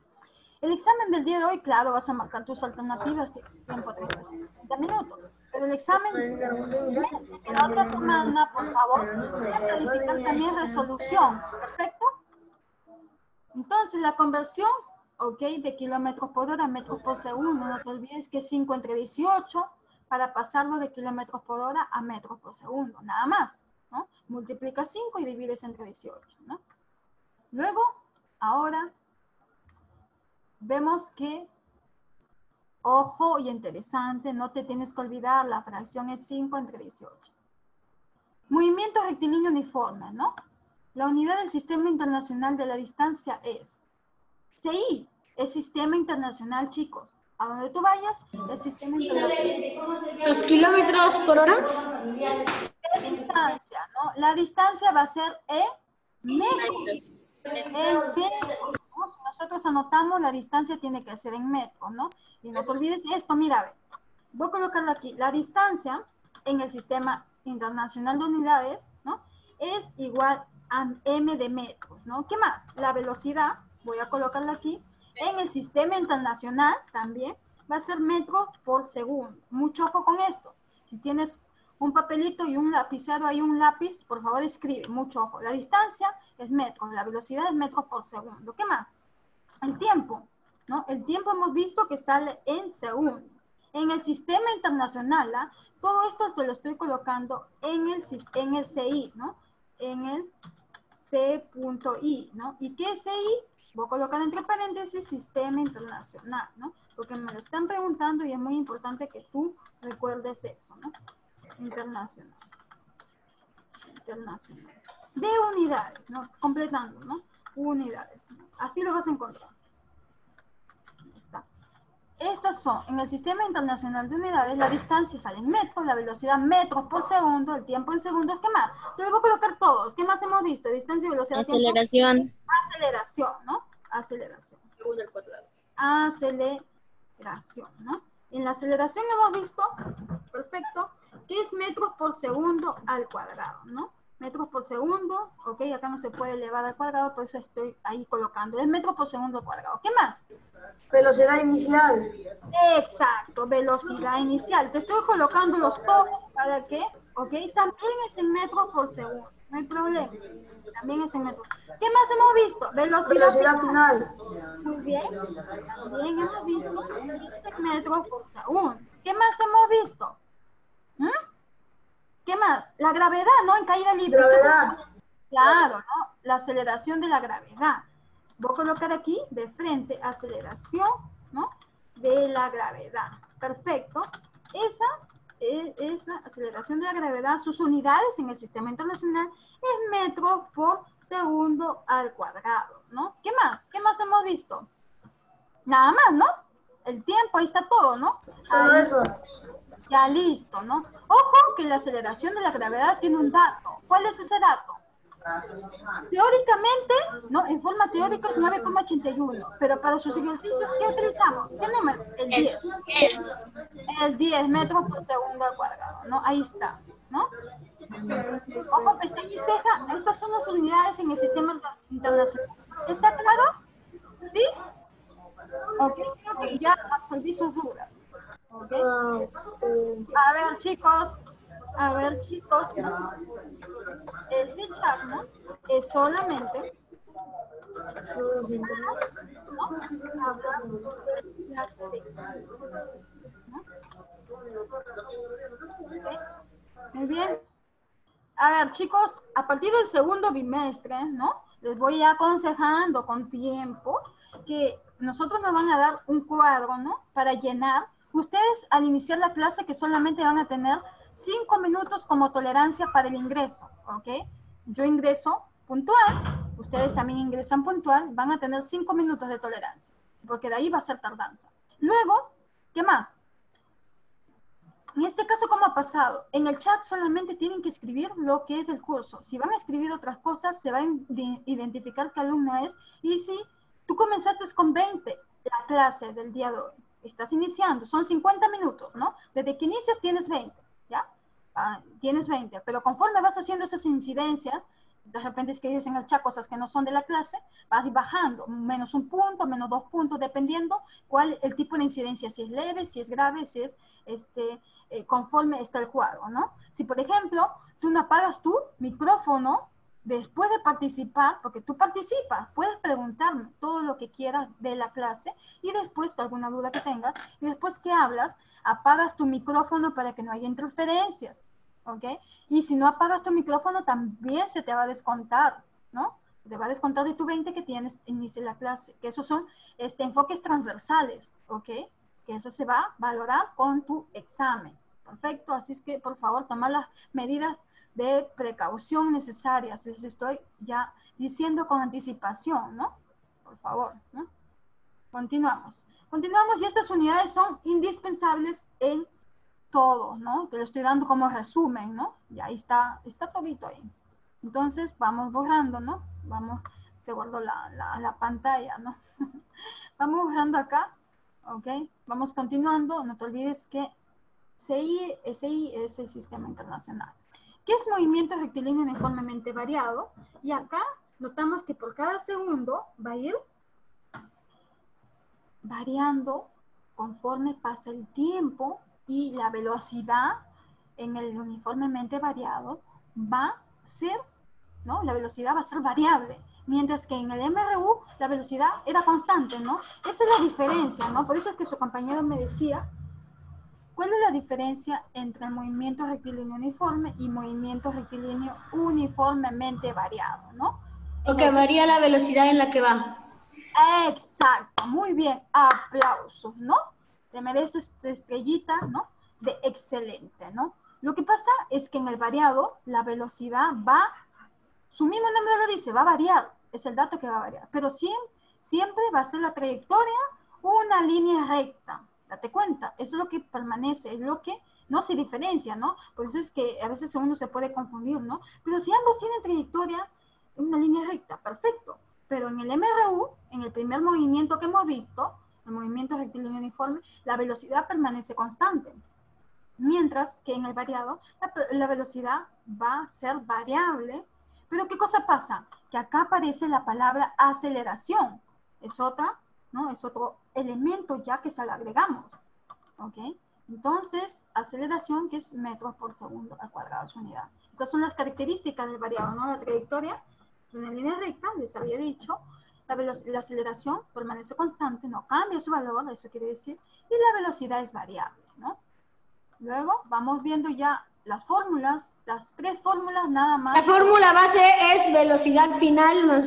El examen del día de hoy, claro, vas a marcar tus alternativas de tiempo 30 minutos. Pero el examen de la otra semana, por favor, voy a calificar también resolución. ¿Perfecto? Entonces, la conversión, ok, de kilómetros por hora a metros por segundo. No te olvides que es 5 entre 18 para pasarlo de kilómetros por hora a metros por segundo. Nada más, ¿no? Multiplica 5 y divides entre 18, ¿no? Luego, ahora, vemos que, ojo y interesante, no te tienes que olvidar, la fracción es 5 entre 18. Movimiento rectilíneo uniforme, ¿no? La unidad del Sistema Internacional de la Distancia es CI, es Sistema Internacional, chicos. A donde tú vayas, el Sistema Internacional. ¿Los kilómetros por hora? De distancia, ¿no? La distancia va a ser metros. En metros. ¿No? Si nosotros anotamos, la distancia tiene que ser en metros, ¿no? Y no se olvides esto, mira, a ver. Voy a colocarlo aquí. La distancia en el Sistema Internacional de Unidades, ¿no? Es igual a m de metros, ¿no? ¿Qué más? La velocidad, voy a colocarla aquí, en el Sistema Internacional también va a ser metros por segundo. Mucho ojo con esto. Si tienes un papelito y un lapicero, hay un lápiz, por favor escribe, mucho ojo. La distancia es metros, la velocidad es metros por segundo. ¿Qué más? El tiempo, ¿no? El tiempo hemos visto que sale en segundo. En el Sistema Internacional, ¿ah? Todo esto te lo estoy colocando en el CI, ¿no? En el C.I, ¿no? ¿Y qué es CI? Voy a colocar entre paréntesis Sistema Internacional, ¿no? Porque me lo están preguntando y es muy importante que tú recuerdes eso, ¿no? Internacional. Internacional. De unidades, ¿no? Completando, ¿no? Unidades, ¿no? Así lo vas a encontrar. Ahí está. Estas son, en el Sistema Internacional de Unidades, la distancia sale en metros, la velocidad metros por segundo, el tiempo en segundos. ¿Qué más? Te lo voy a colocar todos. ¿Qué más hemos visto? Distancia, velocidad, Aceleración. tiempo. Aceleración, ¿no? Aceleración. Segundo al cuadrado. Aceleración, ¿no? En la aceleración hemos visto, perfecto, que es metros por segundo al cuadrado, ¿no? Metros por segundo, ok, acá no se puede elevar al cuadrado, por eso estoy ahí colocando. Es metros por segundo al cuadrado. ¿Qué más? Velocidad inicial. Exacto, velocidad inicial. Te estoy colocando los todos para que, ok, también es en metros por segundo. No hay problema. También es en metros. ¿Qué más hemos visto? Velocidad final. Muy bien. También hemos visto en metros por segundo. ¿Qué más hemos visto? ¿Qué más? La gravedad, ¿no? En caída libre. Gravedad. Claro, ¿no? La aceleración de la gravedad. Voy a colocar aquí de frente aceleración, ¿no? De la gravedad. Perfecto. Esa aceleración de la gravedad, sus unidades en el Sistema Internacional es metros por segundo al cuadrado, ¿no? ¿Qué más? ¿Qué más hemos visto? Nada más, ¿no? El tiempo, ahí está todo, ¿no? Solo esos. Ya listo, ¿no? Ojo que la aceleración de la gravedad tiene un dato. ¿Cuál es ese dato? Teóricamente, ¿no? En forma teórica es 9,81, pero para sus ejercicios, ¿qué utilizamos? ¿Qué número? El 10. El 10 metros por segundo al cuadrado, ¿no? Ahí está, ¿no? Ojo, pestaña y ceja, estas son las unidades en el Sistema Internacional. ¿Está claro? ¿Sí? Ok, creo que ya absolví sus dudas. ¿Ok? A ver, chicos, este chat, ¿no? Es solamente ¿no? Hablar de las ¿no? ¿Okay? Muy bien. A ver, chicos, a partir del segundo bimestre, ¿no? Les voy aconsejando con tiempo que nosotros nos van a dar un cuadro, ¿no? Para llenar. Ustedes al iniciar la clase que solamente van a tener 5 minutos como tolerancia para el ingreso, ¿ok? Yo ingreso puntual, ustedes también ingresan puntual, van a tener 5 minutos de tolerancia, porque de ahí va a ser tardanza. Luego, ¿qué más? En este caso, ¿cómo ha pasado? En el chat solamente tienen que escribir lo que es del curso. Si van a escribir otras cosas, se va a identificar qué alumno es. Y si tú comenzaste con 20 la clase del día de hoy, estás iniciando, son 50 minutos, ¿no? Desde que inicias tienes 20, ¿ya? Tienes 20, pero conforme vas haciendo esas incidencias, de repente escribes en el chat cosas que no son de la clase, vas bajando, menos 1 punto, menos 2 puntos, dependiendo cuál el tipo de incidencia, si es leve, si es grave, si es conforme está el cuadro, ¿no? Si, por ejemplo, tú no apagas tu micrófono después de participar, porque tú participas, puedes preguntarme todo lo que quieras de la clase y después alguna duda que tengas, y después que hablas, apagas tu micrófono para que no haya interferencias, ¿ok? Y si no apagas tu micrófono, también se te va a descontar, ¿no? Te va a descontar de tu 20 que tienes inicio de la clase, que esos son enfoques transversales, ¿ok? Que eso se va a valorar con tu examen. Perfecto, así es que por favor toma las medidas de precaución necesarias. Les estoy ya diciendo con anticipación, ¿no? Por favor, ¿no? Continuamos. Continuamos y estas unidades son indispensables en todo, ¿no? Te lo estoy dando como resumen, ¿no? Y ahí está todito ahí. Entonces vamos borrando, ¿no? Vamos, se guardó la pantalla, ¿no? Vamos borrando acá, ¿ok? Vamos continuando, no te olvides que SI es el sistema internacional. ¿Qué es movimiento rectilíneo uniformemente variado? Y acá notamos que por cada segundo va a ir variando conforme pasa el tiempo y la velocidad en el uniformemente variado va a ser, ¿no? La velocidad va a ser variable, mientras que en el MRU la velocidad era constante, ¿no? Esa es la diferencia, ¿no? Por eso es que su compañero me decía, ¿cuál es la diferencia entre el movimiento rectilíneo uniforme y movimiento rectilíneo uniformemente variado, ¿no? Porque varía la velocidad en la que va. Exacto, muy bien, aplausos, ¿no? Te mereces tu estrellita, ¿no? De excelente, ¿no? Lo que pasa es que en el variado la velocidad va, su mismo nombre lo dice, va a variar, es el dato que va a variar, pero siempre va a ser la trayectoria una línea recta. Date cuenta, eso es lo que permanece, es lo que no se diferencia, ¿no? Por eso es que a veces uno se puede confundir, ¿no? Pero si ambos tienen trayectoria, una línea recta, perfecto. Pero en el MRU, en el primer movimiento que hemos visto, el movimiento rectilíneo uniforme, la velocidad permanece constante. Mientras que en el variado, la velocidad va a ser variable. Pero ¿qué cosa pasa? Que acá aparece la palabra aceleración. Es otra, ¿no? Es otro elemento ya que se le agregamos. ¿Ok? Entonces, aceleración que es metros por segundo al cuadrado de su unidad. Estas son las características del variado, ¿no? La trayectoria, una línea recta, les había dicho. La aceleración permanece constante, no cambia su valor, eso quiere decir. Y la velocidad es variable, ¿no? Luego vamos viendo ya las fórmulas, las 3 fórmulas nada más. La fórmula base es velocidad final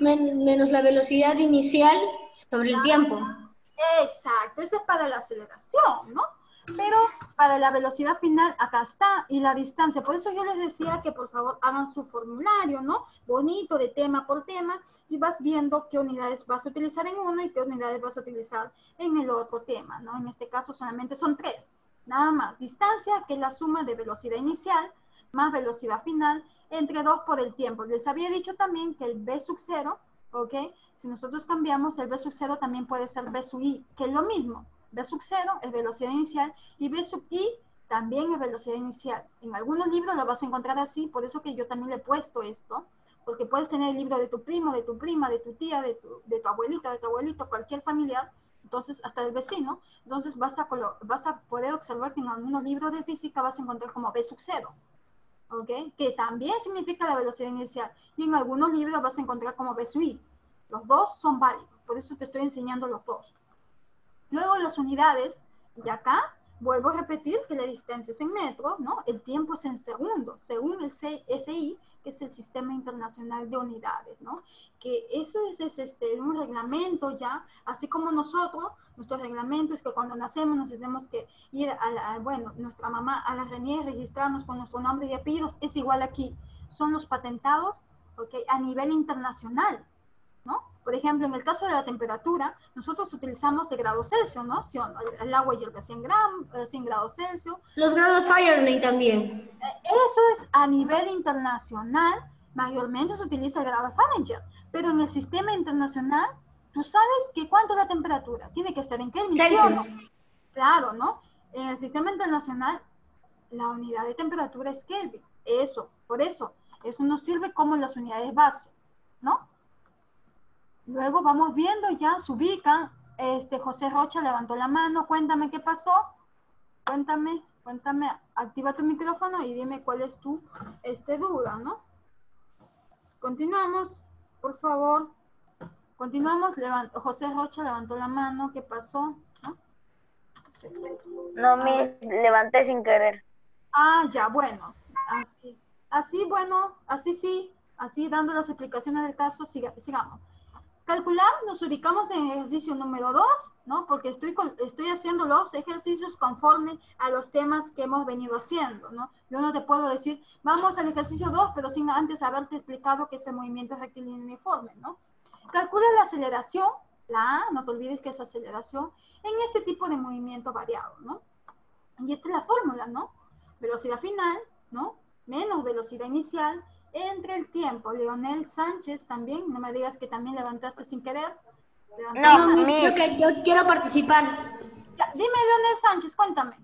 menos la velocidad inicial sobre el tiempo. Exacto, eso es para la aceleración, ¿no? Pero para la velocidad final, acá está, y la distancia. Por eso yo les decía que por favor hagan su formulario, ¿no? Bonito, de tema por tema, y vas viendo qué unidades vas a utilizar en uno y qué unidades vas a utilizar en el otro tema, ¿no? En este caso solamente son 3. Nada más, distancia, que es la suma de velocidad inicial más velocidad final, entre 2 por el tiempo. Les había dicho también que el B sub 0, ¿ok? Si nosotros cambiamos, el B sub 0 también puede ser B sub I, que es lo mismo. B sub 0 es velocidad inicial y B sub I también es velocidad inicial. En algunos libros lo vas a encontrar así, por eso que yo también le he puesto esto, porque puedes tener el libro de tu primo, de tu prima, de tu tía, de tu abuelita, de tu abuelito, cualquier familiar, entonces hasta el vecino, entonces vas a poder observar que en algunos libros de física vas a encontrar como B sub 0, ¿ok? Que también significa la velocidad inicial, y en algunos libros vas a encontrar como B sub I. Los dos son válidos, por eso te estoy enseñando los dos. Luego las unidades, y acá vuelvo a repetir que la distancia es en metros, ¿no? El tiempo es en segundos, según el SI, que es el Sistema Internacional de Unidades, ¿no? Que eso es un reglamento ya, así como nosotros, nuestro reglamento es que cuando nacemos nos tenemos que ir bueno, nuestra mamá a la RENIEC, registrarnos con nuestro nombre y apellidos, es igual aquí. Son los patentados ¿ok? A nivel internacional, ¿no? Por ejemplo, en el caso de la temperatura, nosotros utilizamos el grado Celsius, ¿no? Si el agua hierve a 100 grados Celsius. Los grados Fahrenheit también. Eso es a nivel internacional, mayormente se utiliza el grado Fahrenheit, pero en el sistema internacional, tú sabes que cuánto es la temperatura, tiene que estar en Kelvin. Celsius. Claro, ¿no? En el sistema internacional, la unidad de temperatura es Kelvin. Por eso nos sirve como las unidades base, ¿no? Luego vamos viendo, ya se ubican. José Rocha levantó la mano, cuéntame qué pasó. Cuéntame, activa tu micrófono y dime cuál es tu duda, ¿no? Continuamos, por favor. Continuamos, José Rocha levantó la mano, ¿qué pasó? ¿No? No, me levanté sin querer. Ah, ya, bueno, así sí, así dando las explicaciones del caso, sigamos. Calcular, nos ubicamos en el ejercicio número 2, ¿no? Porque estoy haciendo los ejercicios conforme a los temas que hemos venido haciendo, ¿no? Yo no te puedo decir, vamos al ejercicio 2, pero sin antes haberte explicado que es el movimiento rectilíneo uniforme, ¿no? Calcula la aceleración, la A, no te olvides que es aceleración, en este tipo de movimiento variado, ¿no? Y esta es la fórmula, ¿no? Velocidad final, ¿no? Menos velocidad inicial, entre el tiempo. Leonel Sánchez también, no me digas que también levantaste sin querer. No, creo que yo quiero participar. Ya, dime, Leonel Sánchez, cuéntame.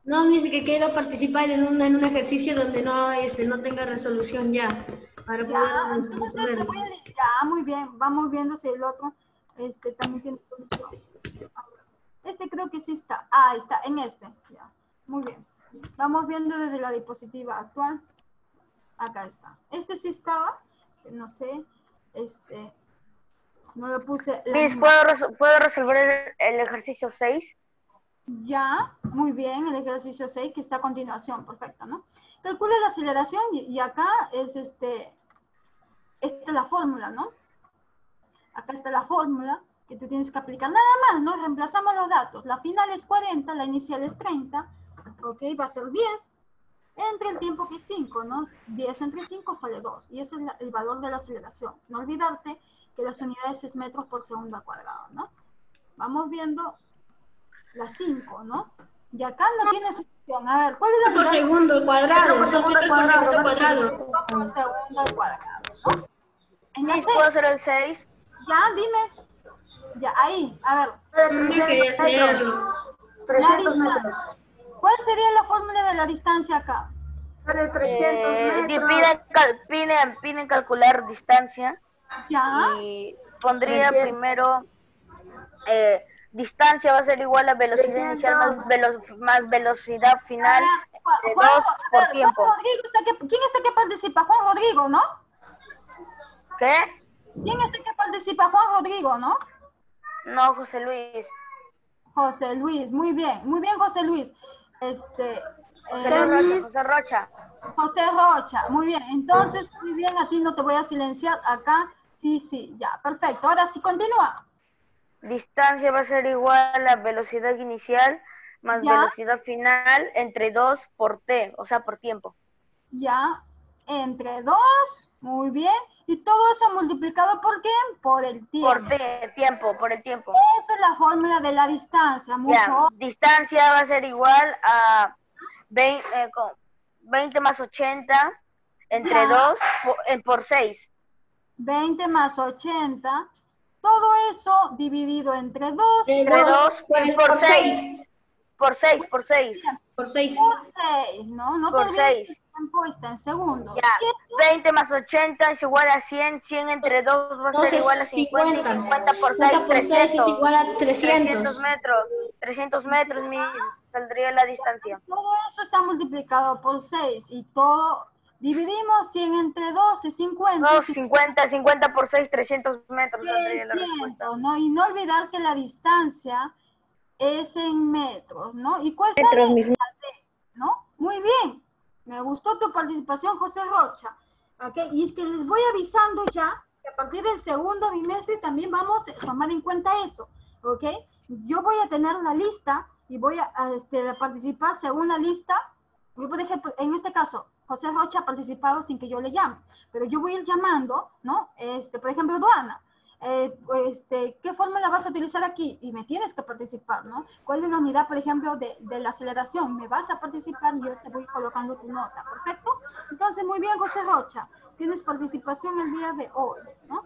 No, me dice que quiero participar en un ejercicio donde no tenga resolución ya, para poder resolverlo. Ya, muy bien, vamos viendo si el otro también tiene solución. Creo que sí está. Ah, está, en ya. Muy bien. Vamos viendo desde la diapositiva actual. Acá está. Sí estaba, no sé, no lo puse. Miss, ¿puedo resolver el ejercicio 6? Ya, muy bien, el ejercicio 6 que está a continuación, perfecto, ¿no? Calcula la aceleración y acá es esta es la fórmula, ¿no? Acá está la fórmula que tú tienes que aplicar, nada más, ¿no? Reemplazamos los datos, la final es 40, la inicial es 30, ok, va a ser 10, entre el tiempo que es 5, ¿no? 10 entre 5 sale 2, y ese es el valor de la aceleración. No olvidarte que las unidades es metros por segundo al cuadrado, ¿no? Vamos viendo la 5, ¿no? Y acá no tiene solución. A ver, ¿cuál es la por segundo al cuadrado? Por segundo al cuadrado. por segundo al cuadrado, ¿no? En la Miss, 6, ¿puedo hacer el 6? ya, dime. Ya, ahí, a ver. 300 metros. ¿Cuál sería la fórmula de la distancia acá? Sale 300 metros. Piden calcular distancia. Ya. Y pondría 300. primero distancia va a ser igual a velocidad 300. inicial más velocidad final de 2 por tiempo. Juan Rodrigo, ¿quién está que participa? Juan Rodrigo, ¿no? ¿Qué? ¿Quién está que participa? Juan Rodrigo, ¿no? No, José Luis. José Luis, muy bien, José Luis. José Rocha. José Rocha, muy bien. Entonces, muy bien, a ti no te voy a silenciar acá. Sí, ya, perfecto. Ahora sí, continúa. Distancia va a ser igual a velocidad inicial más Ya. velocidad final entre 2 por t, o sea, por tiempo. Ya, entre 2, muy bien. Y todo eso multiplicado ¿por qué? Por el tiempo. Por el tiempo. Esa es la fórmula de la distancia. Ya, distancia va a ser igual a 20 más 80 entre 2 por 6. 20 más 80. Todo eso dividido entre 2. Entre 2 por 6. Por 6. Por 6. Por 6, ¿no? No te Por olvides 6. que el tiempo está en segundos. Ya, 20 más 80 es igual a 100. 100 entre 2 va a ser igual a 50. Y 50 por 6, 50 por 6 es igual a 300. 300 metros saldría la distancia. Todo eso está multiplicado por 6 y todo dividimos 100 entre 2 es 50. No, 50 por 6, 300 metros saldría la respuesta. 300, ¿no? Y no olvidar que la distancia es en metros, ¿no? ¿Y cuál Metros sale? mismo. ¿No? Muy bien. Me gustó tu participación, José Rocha. ¿Okay? Y es que les voy avisando ya que a partir del segundo bimestre también vamos a tomar en cuenta eso. ¿Ok? Yo voy a tener la lista y voy a participar según la lista. Yo, por ejemplo, en este caso, José Rocha ha participado sin que yo le llame, pero yo voy a ir llamando, ¿no? Por ejemplo, Duana, ¿qué fórmula vas a utilizar aquí? Y me tienes que participar, ¿no? ¿Cuál es la unidad, por ejemplo, de la aceleración? Me vas a participar y yo te voy colocando tu nota, ¿perfecto? Entonces, muy bien, José Rocha, tienes participación el día de hoy, ¿no?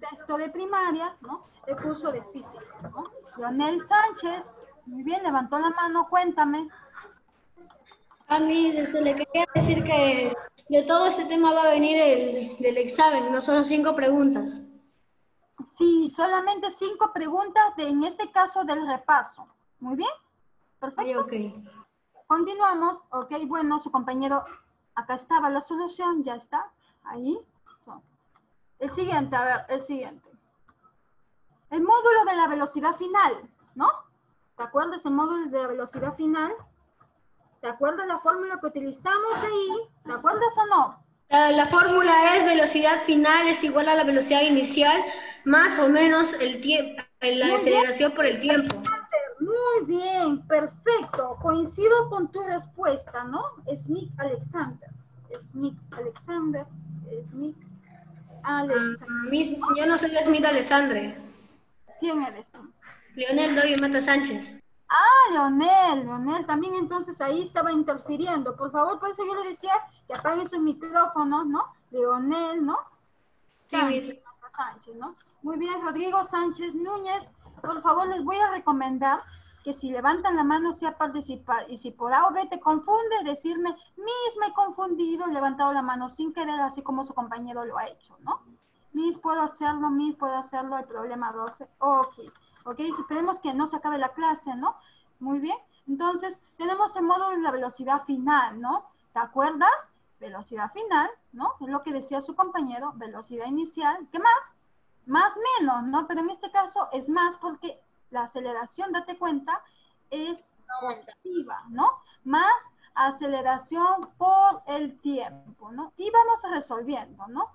Texto de primaria, ¿no? El curso de física, ¿no? Leonel Sánchez, muy bien, levantó la mano, cuéntame. A mí le quería decir que de todo este tema va a venir del examen, no solo 5 preguntas. Sí, solamente 5 preguntas, en este caso del repaso. Muy bien, perfecto. Ok. Continuamos, ok, bueno, su compañero, acá estaba la solución, ya está, ahí. El siguiente, a ver, el siguiente. El módulo de la velocidad final, ¿no? ¿Te acuerdas el módulo de la velocidad final? ¿Te acuerdas la fórmula que utilizamos ahí? ¿Te acuerdas o no? La fórmula es velocidad final es igual a la velocidad inicial más o menos el tiempo, la aceleración por el tiempo. Muy bien, perfecto. Coincido con tu respuesta, ¿no? Smith Alexander. Smith Alexander. Smith Alexander. Yo no soy Smith Alexandre. ¿Quién eres tú? Leonel Dorio Mata Sánchez. Ah, Leonel también entonces ahí estaba interfiriendo. Por favor, por eso yo le decía que apaguen sus micrófonos, ¿no? Leonel, ¿no? Sánchez, Sánchez, ¿no? Muy bien, Rodrigo Sánchez Núñez. Por favor, les voy a recomendar que si levantan la mano sea participar. Y si por A o B te confunde, decirme, Miss, me he confundido, he levantado la mano sin querer, así como su compañero lo ha hecho, ¿no? Miss, puedo hacerlo, el problema 12. Ok. Ok, esperemos que no se acabe la clase, ¿no? Muy bien. Entonces, tenemos el módulo de la velocidad final, ¿no? ¿Te acuerdas? Velocidad final, ¿no? Es lo que decía su compañero, velocidad inicial. ¿Qué más? Más menos, ¿no? Pero en este caso es más porque la aceleración, date cuenta, es positiva, ¿no? Más aceleración por el tiempo, ¿no? Y vamos resolviendo, ¿no?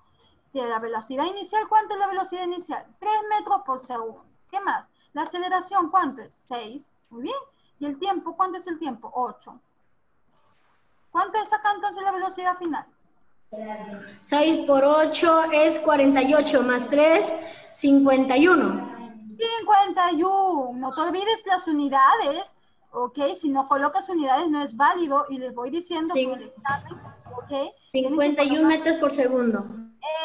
De la velocidad inicial, ¿cuánto es la velocidad inicial? 3 metros por segundo. ¿Qué más? La aceleración, ¿cuánto es? 6. Muy bien. ¿Y el tiempo? ¿Cuánto es el tiempo? 8. ¿Cuánto es acá entonces la velocidad final? 6 por 8 es 48, más 3, 51. 51. No te olvides las unidades, ¿ok? Si no colocas unidades no es válido y les voy diciendo que en el examen, ¿ok? 51 metros por segundo.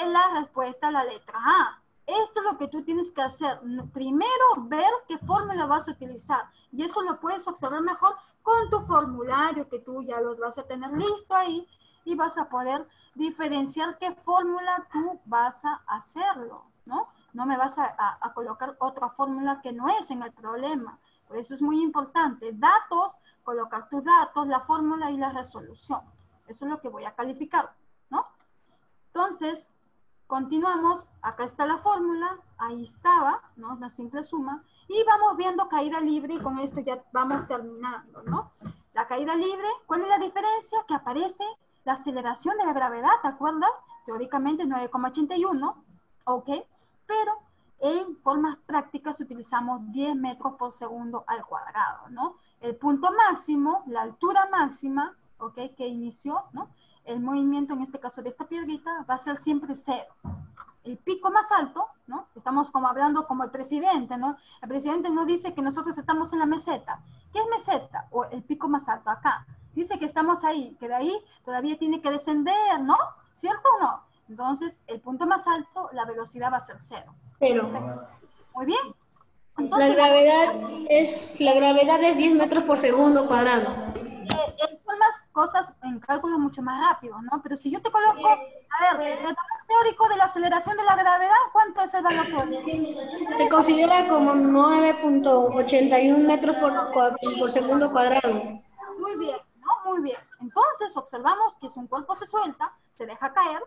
Es la respuesta a la letra A. Esto es lo que tú tienes que hacer. Primero, ver qué fórmula vas a utilizar. Y eso lo puedes observar mejor con tu formulario, que tú ya los vas a tener listo ahí. Y vas a poder diferenciar qué fórmula tú vas a hacerlo, ¿no? No me vas a colocar otra fórmula que no es en el problema. Por eso es muy importante. Datos, colocar tus datos, la fórmula y la resolución. Eso es lo que voy a calificar, ¿no? Entonces, continuamos, acá está la fórmula, ahí estaba, ¿no? Una simple suma, y vamos viendo caída libre, y con esto ya vamos terminando, ¿no? La caída libre, ¿cuál es la diferencia? Que aparece la aceleración de la gravedad, ¿te acuerdas? Teóricamente 9,81, ¿ok? Pero en formas prácticas utilizamos 10 metros por segundo al cuadrado, ¿no? El punto máximo, la altura máxima, ¿ok? Que inició, ¿no? El movimiento, en este caso de esta piedrita, va a ser siempre 0. El pico más alto, ¿no? Estamos como hablando como el presidente, ¿no? El presidente nos dice que nosotros estamos en la meseta. ¿Qué es meseta? O el pico más alto, acá. Dice que estamos ahí, que de ahí todavía tiene que descender, ¿no? ¿Cierto o no? Entonces, el punto más alto, la velocidad va a ser 0. 0. Muy bien. Entonces, la gravedad es 10 metros por segundo cuadrado. Son las cosas en cálculo mucho más rápido, ¿no? Pero si yo te coloco, a ver, el valor teórico de la aceleración de la gravedad, ¿cuánto es el valor teórico? Se considera como 9.81 metros por segundo cuadrado. Muy bien, ¿no? Muy bien. Entonces observamos que si un cuerpo se suelta, se deja caer,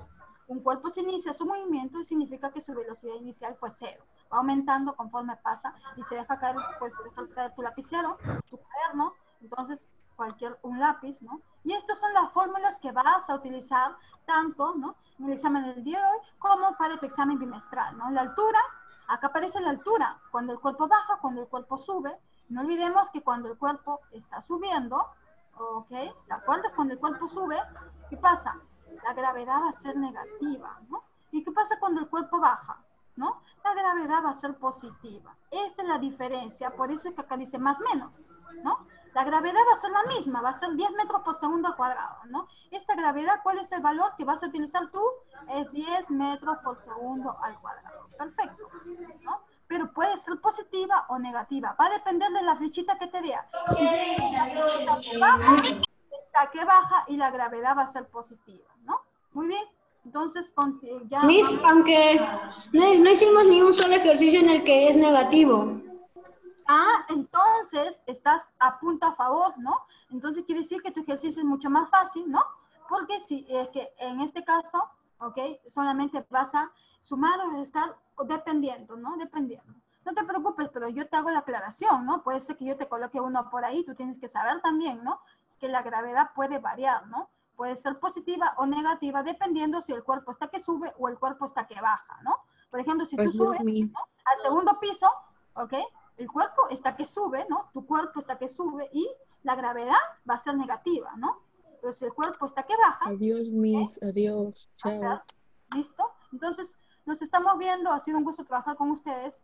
un cuerpo se inicia su movimiento y significa que su velocidad inicial fue 0. Va aumentando conforme pasa y se deja caer, pues se deja caer tu lapicero, tu cuaderno, entonces un lápiz, ¿no? Y estas son las fórmulas que vas a utilizar tanto, ¿no? En el examen del día de hoy como para tu examen bimestral, ¿no? La altura, acá aparece la altura, cuando el cuerpo baja, cuando el cuerpo sube. No olvidemos que cuando el cuerpo está subiendo, ¿ok? ¿Te acuerdas? Cuando el cuerpo sube, ¿Qué pasa? La gravedad va a ser negativa, ¿no? ¿Y qué pasa cuando el cuerpo baja? ¿No? La gravedad va a ser positiva. Esta es la diferencia, por eso es que acá dice más menos, ¿no? La gravedad va a ser la misma, va a ser 10 metros por segundo al cuadrado, ¿no? Esta gravedad, ¿cuál es el valor que vas a utilizar tú? Es 10 metros por segundo al cuadrado. Perfecto, ¿no? Pero puede ser positiva o negativa. Va a depender de la flechita que te vea. Si está que baja y la gravedad va a ser positiva, ¿no? Muy bien. Entonces, ya... Miss, aunque no hicimos ni un solo ejercicio en el que es negativo. Ah, entonces estás a punto a favor, ¿no? Entonces quiere decir que tu ejercicio es mucho más fácil, ¿no? Porque si es que en este caso, ¿ok? Solamente vas a sumar o restar dependiendo, ¿no? Dependiendo. No te preocupes, pero yo te hago la aclaración, ¿no? Puede ser que yo te coloque uno por ahí, tú tienes que saber también, ¿no? Que la gravedad puede variar, ¿no? Puede ser positiva o negativa dependiendo si el cuerpo está que sube o el cuerpo está que baja, ¿no? Por ejemplo, si tú subes, ¿no? Al segundo piso, ¿ok? El cuerpo está que sube, ¿no? Tu cuerpo está que sube y la gravedad va a ser negativa, ¿no? Pero si el cuerpo está que baja... Adiós, Miss. Adiós. Chao. ¿Listo? Entonces, nos estamos viendo. Ha sido un gusto trabajar con ustedes.